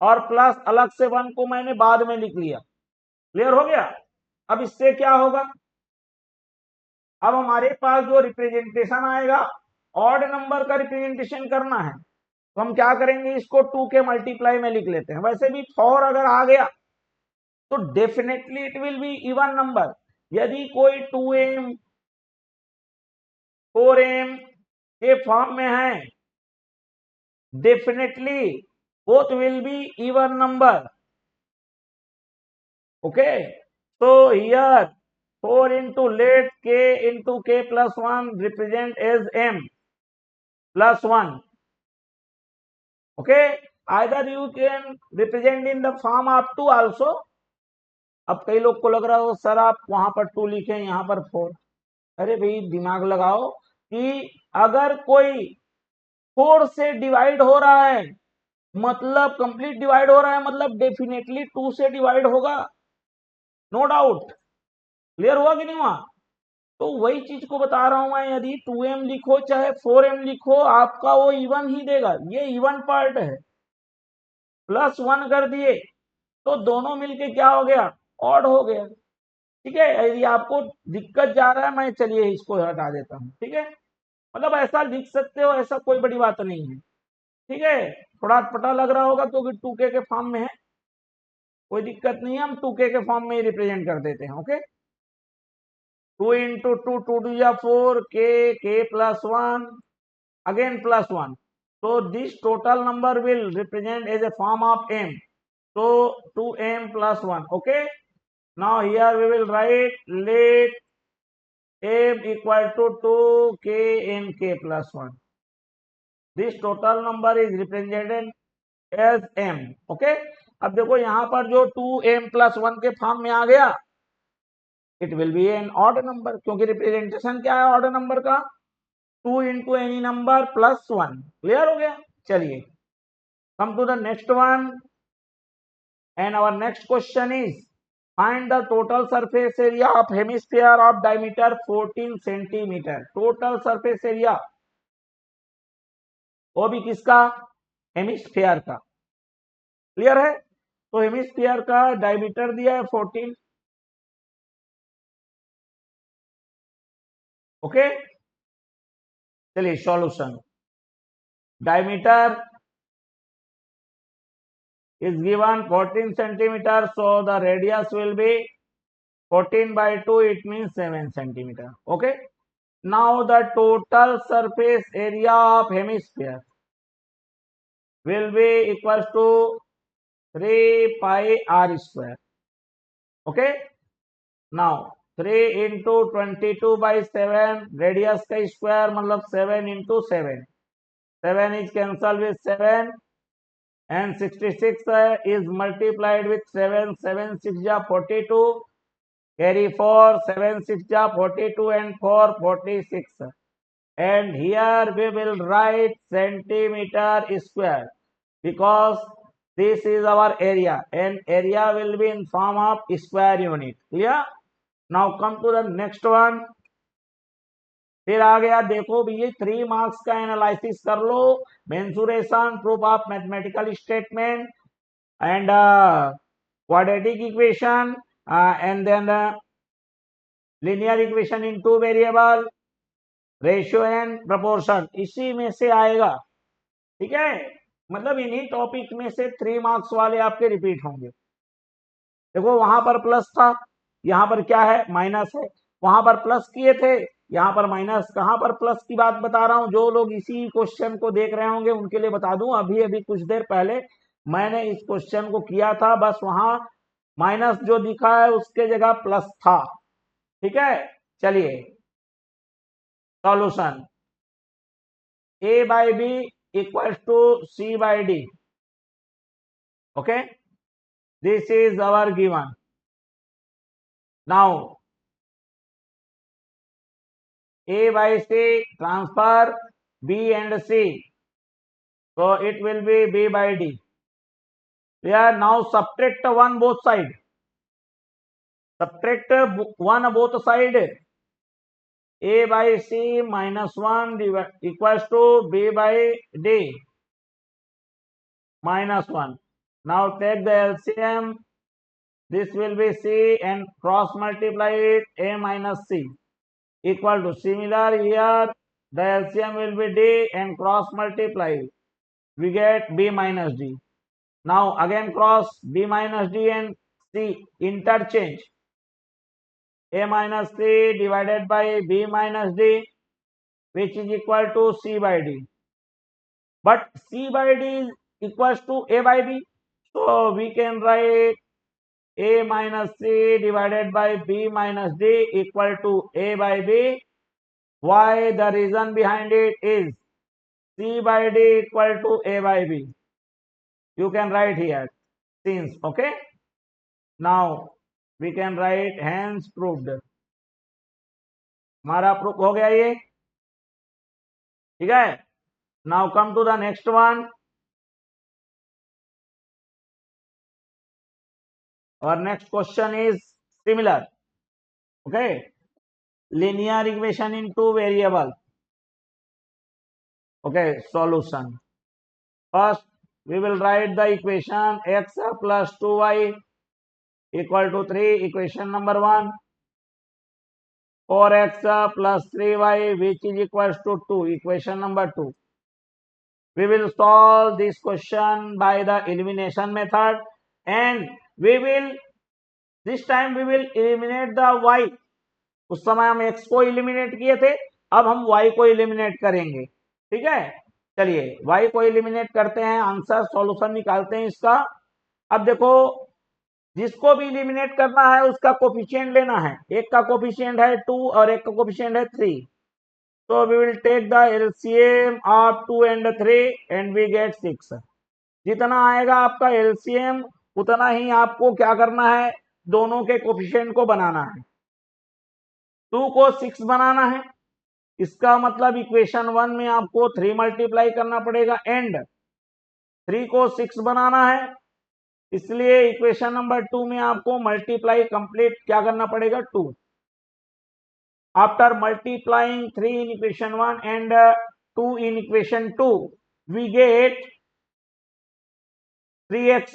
और प्लस अलग से 1 को मैंने बाद में लिख लिया। क्लियर हो गया? अब इससे क्या होगा, अब हमारे पास जो रिप्रेजेंटेशन आएगा, ऑड नंबर का रिप्रेजेंटेशन करना है तो हम क्या करेंगे, इसको 2 के मल्टीप्लाई में लिख लेते हैं। वैसे भी 4 अगर आ गया तो definitely it will be even number. यदि कोई 2m 4m के फॉर्म में है, definitely both will be even number. Okay, so here 4 into let k into k plus 1 represent as m plus 1. Okay, either you can represent in the form of 2 also. अब कई लोग को लग रहा हो सर आप वहां पर 2 लिखे यहाँ पर 4। अरे भाई दिमाग लगाओ कि अगर कोई 4 से डिवाइड हो रहा है मतलब कंप्लीट डिवाइड हो रहा है, मतलब डेफिनेटली 2 से डिवाइड होगा, नो डाउट। क्लियर हुआ कि नहीं हुआ? तो वही चीज को बता रहा हूं मैं, यदि 2m लिखो चाहे 4m लिखो आपका वो इवन ही देगा, ये इवन पार्ट है। प्लस 1 कर दिए तो दोनों मिलके क्या हो गया, ऑड हो गया। ठीक है, यदि आपको दिक्कत जा रहा है मैं चलिए इसको हटा देता हूं। ठीक है, मतलब ऐसा लिख सकते हो, ऐसा कोई बड़ी बात नहीं है। ठीक है, थोड़ा पता लग रहा होगा क्योंकि 2k के फॉर्म में है, कोई दिक्कत नहीं है, हम 2k के फॉर्म में ही रिप्रेजेंट कर देते हैं। Okay, 2 into 2, 2 to the 4, k plus 1, again plus 1. So this total number will represent as a form of m. So 2m plus 1. Okay, now here we will write let m equal to 2k and k plus 1. This total number is represented as m. Okay, अब देखो यहाँ पर जो 2m plus 1 के form में आ गया, it will be an odd number, क्योंकि रिप्रेजेंटेशन क्या है ऑड नंबर का, 2 into any number plus 1। Clear हो गया? चलिए, come to the next one, and our next question is find the total surface area of hemisphere of diameter 14 centimetre. Total surface area, वो भी किसका, hemisphere का। Clear है? तो हेमिस्फीयर का डायमीटर दिया है 14। ओके, चलिए solution, diameter is given 14 centimeter, so the radius will be 14 by 2, it means 7 centimeter. Okay, now the total surface area of hemisphere will be equals to 3 pi r square. Okay, now 3 into 22 by 7, radius का square मतलब 7 into 7, 7 is cancelled with 7 and 66 is multiplied with 7, 7 6 ja 42, carry 4, 7 6 ja 42 and 4 46, and here we will write centimeter square because this is our area and area will be in form of square unit. Clear? Now come to the next one. फिर आ गया, देखो भैया 3 marks का analysis कर लो, mensuration, proof of mathematical statement and quadratic equation and then linear equation in 2 variable, ratio and proportion, इसी में से आएगा। ठीक है, मतलब इन्हीं टॉपिक में से 3 मार्क्स वाले आपके रिपीट होंगे। देखो वहां पर प्लस था, यहाँ पर क्या है, माइनस है, वहां पर प्लस किए थे यहाँ पर माइनस, कहाँ पर प्लस की बात बता रहा हूँ, जो लोग इसी क्वेश्चन को देख रहे होंगे उनके लिए बता दूं, अभी अभी कुछ देर पहले मैंने इस क्वेश्चन को किया था, बस वहां माइनस जो दिखा है उसके जगह प्लस था। ठीक है, चलिए solution a by b equals to c by d. Okay, this is our given. Now a by c transfer b and c, so it will be b by d. We are now subtract one both side. Subtract one both side. A by c minus 1 equals to b by d minus 1. Now take the LCM. This will be c and cross multiply it, a minus c equal to, similar here the LCM will be d and cross multiply, we get b minus d. Now again cross b minus d and c, interchange, a minus c divided by b minus d, which is equal to c by d. But c by d is equals to a by b, so we can write a minus c divided by b minus d equal to a by b. Why? The reason behind it is c by d equal to a by b. You can write here since. Okay, now we can write hence proved. हमारा proof हो गया ये, ठीक है। Now come to the next one, और next question is similar. Okay, linear equation in two variable. Okay, solution. First we will write the equation x plus 2y equal to 3, equation number 1. 4x plus 3y which is equals to 2, equation number 2. We will solve this question by the elimination method, and we will this time we will eliminate the y. उस समय हम x को eliminate किए थे, अब हम y को eliminate करेंगे. ठीक है, चलिए y को एलिमिनेट करते हैं, आंसर सॉल्यूशन निकालते हैं इसका. अब देखो, जिसको भी एलिमिनेट करना है उसका कोफिशिएंट लेना है. एक का कोफिशिएंट है 2 और एक का कोफिशिएंट है 3. So we will take the LCM of 2 and 3 and we get 6. जितना आएगा आपका LCM उतना ही आपको क्या करना है, दोनों के कोफिशिएंट को बनाना है. 2 को 6 बनाना है, इसका मतलब इक्वेशन 1 में आपको 3 मल्टीप्लाई करना पड़ेगा, एंड 3 को 6 बनाना है, इसलिए इक्वेशन नंबर 2 में आपको मल्टीप्लाई कंप्लीट क्या करना पड़ेगा, 2. After multiplying 3 in equation 1 and 2 in equation 2, we get 3x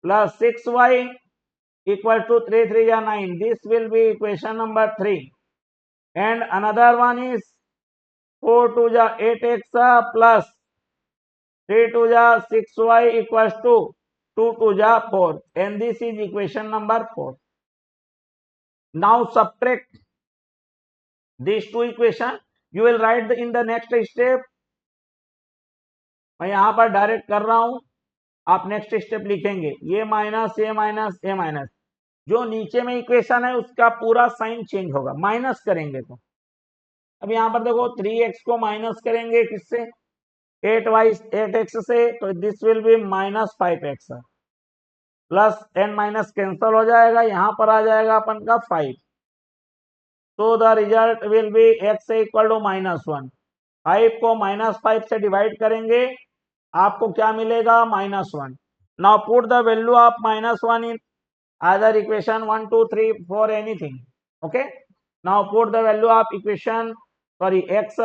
plus 6y equal to 3 3 is 9. This will be equation number 3. And another one is 4 2 is 8x plus 3 2 is 6y equals to 2 2 is 4. And this is equation number 4. Now subtract these two equations. You will write in the next step. मैं यहां पर direct कर रहा हूं, आप next step लिखेंगे. ये minus ए minus ए minus, जो नीचे में इक्वेशन है उसका पूरा साइन चेंज होगा, माइनस करेंगे तो. अब यहां पर देखो 3x को माइनस करेंगे किससे, 8x से, तो this will B minus 5x. Plus and minus cancel हो जाएगा, यहां पर आ जाएगा अपन का 5. तो the result will be x equal to -1. 5 को -5 से डिवाइड करेंगे, आपको क्या मिलेगा, -1. Now put the value of -1 in either equation 1 2 3 4 anything. Okay, now put the value of equation x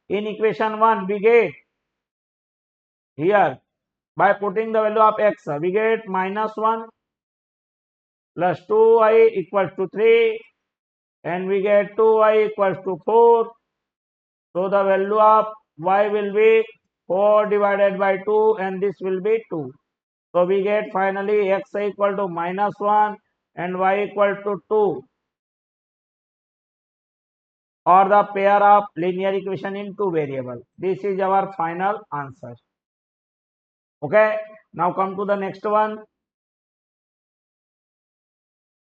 in equation 1. We get here, by putting the value of x, we get -1 plus 2y equals to 3, and we get 2y equals to 4. So the value of y will be 4 divided by 2, and this will be 2. So we get finally x equal to -1 and y equal to 2. or the pair of linear equation in two variables. This is our final answer. Okay, now come to the next one.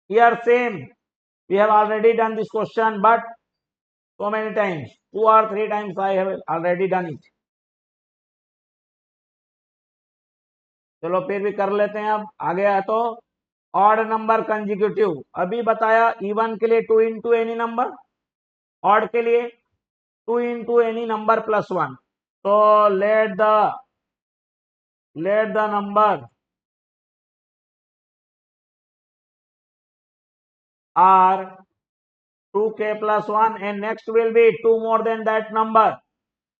Here same, we have already done this question, but so many times, 2 or 3 times I have already done it. चलो फिर भी कर लेते हैं. अब आगे है तो ऑड नंबर कंजिक्यूटिव. अभी बताया इवन के लिए 2 इंटू एनी नंबर, ऑड के लिए 2 इंटू एनी नंबर प्लस 1. तो let the number are 2k plus 1 and next will be 2 more than that number.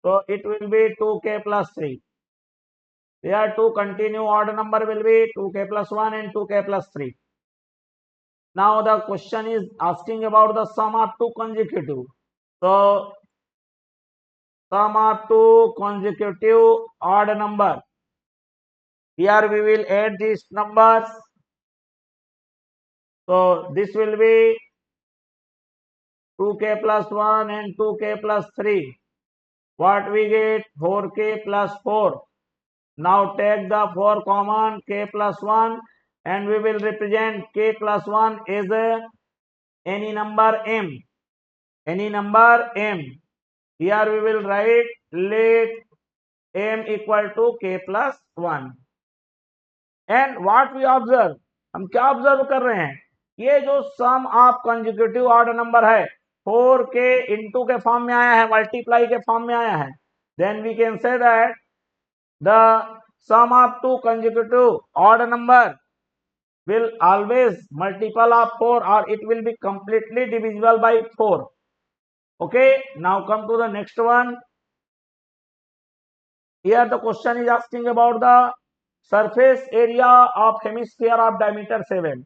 So it will be 2k plus 3. Here to continue odd number will be 2k plus 1 and 2k plus 3. Now the question is asking about the sum of two consecutive. So sum of two consecutive odd number. Here we will add these numbers. So this will be 2k plus 1 and 2k plus 3. What we get? 4k plus 4. Now take the 4 common, k plus 1, and we will represent k plus 1 as any number m. Any number m. Here we will write let m equal to k plus 1. And what we observe, हम क्या observe कर रहे हैं? ये जो सम of consecutive odd number है 4k into के form में आया है, मल्टीप्लाई के फॉर्म में आया है. Then we can say that the sum of two consecutive odd number will always multiple of 4 or it will be completely divisible by 4. Okay, now come to the next one. Here the question is asking about the surface area of hemisphere of diameter 7.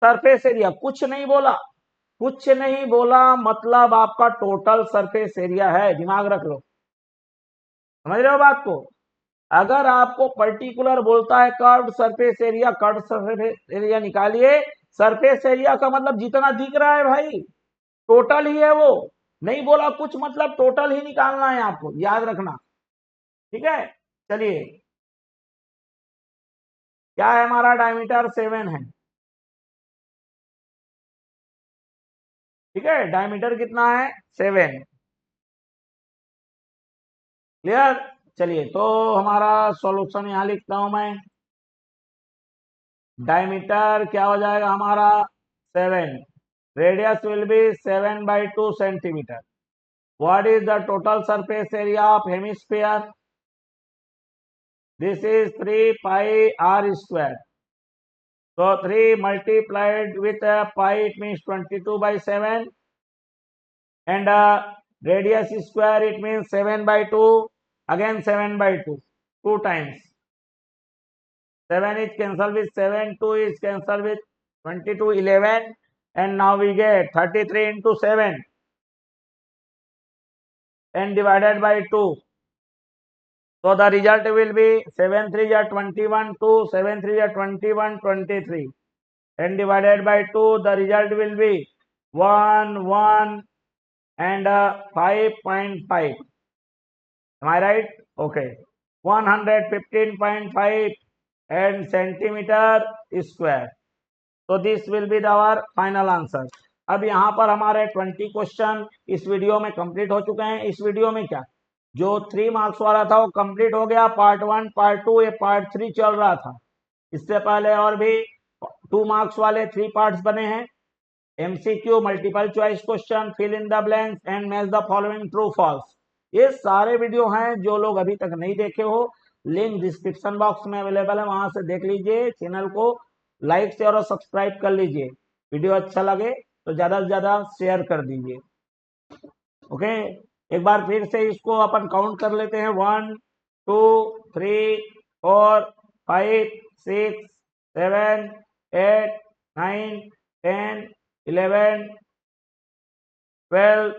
surface area कुछ नहीं बोला मतलब आपका total surface area है. दिमाग रख लो, समझ रहे हो बात को? अगर आपको पर्टिकुलर बोलता है curved surface area, curved surface area निकालिए. सरफेस एरिया का मतलब जितना दिख रहा है भाई, टोटल ही है वो. नहीं बोला कुछ मतलब टोटल ही निकालना है आपको, याद रखना. ठीक है, चलिए. क्या है हमारा? डायमीटर 7 है. ठीक है, डायमीटर कितना है? 7. क्लियर? चलिए, तो हमारा सॉल्यूशन यहां लिखता हूं मैं. डायमीटर क्या हो जाएगा हमारा? 7. Radius will be 7/2 centimetre. What is the total surface area of hemisphere? This is 3 pi r square. So 3 multiplied with pi, it means 22/7, and radius square, it means 7/2. Again 7/2, 2 times. 7 is cancelled with 7, 2 is cancelled with 22, 11, and now we get 33 into 7 and divided by 2. So the result will be 7 3 are 21, 2, 7 3 are 21, 23, and divided by 2, the result will be 1, 1 and 5.5. Am I right? Okay. 115.5 and centimeter square. So this will be our final answer. अब यहाँ पर हमारे 20 question इस video में complete हो चुके हैं. इस वीडियो में क्या, जो 3 मार्क्स वाला था वो कंप्लीट हो गया. पार्ट 1, पार्ट 2, ये पार्ट 3 चल रहा था. इससे पहले और भी 2 मार्क्स वाले 3 पार्ट्स बने हैं. MCQ, multiple choice question, fill in the blanks and match the following true false. ये सारे वीडियो हैं. जो लोग अभी तक नहीं देखे हो, लिंक डिस्क्रिप्शन बॉक्स में अवेलेबल है, वहां से देख लीजिए. चैनल को लाइक शेयर और सब्सक्राइब कर लीजिए. वीडियो अच्छा लगे तो ज्यादा से ज्यादा शेयर कर दीजिए. ओके, एक बार फिर से इसको अपन काउंट कर लेते हैं. 1 2 3 4 5 6 7 8 9 10 11 12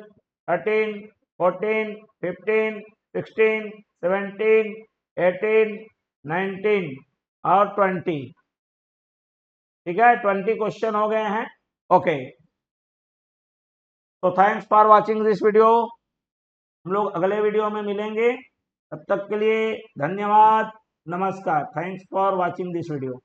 13 14 15 16 17 18 19 और 20. ठीक है, 20 क्वेश्चन हो गए हैं. ओके. तो thanks for watching this video. हम लोग अगले वीडियो में मिलेंगे, तब तक के लिए धन्यवाद, नमस्कार। Thanks for watching this video.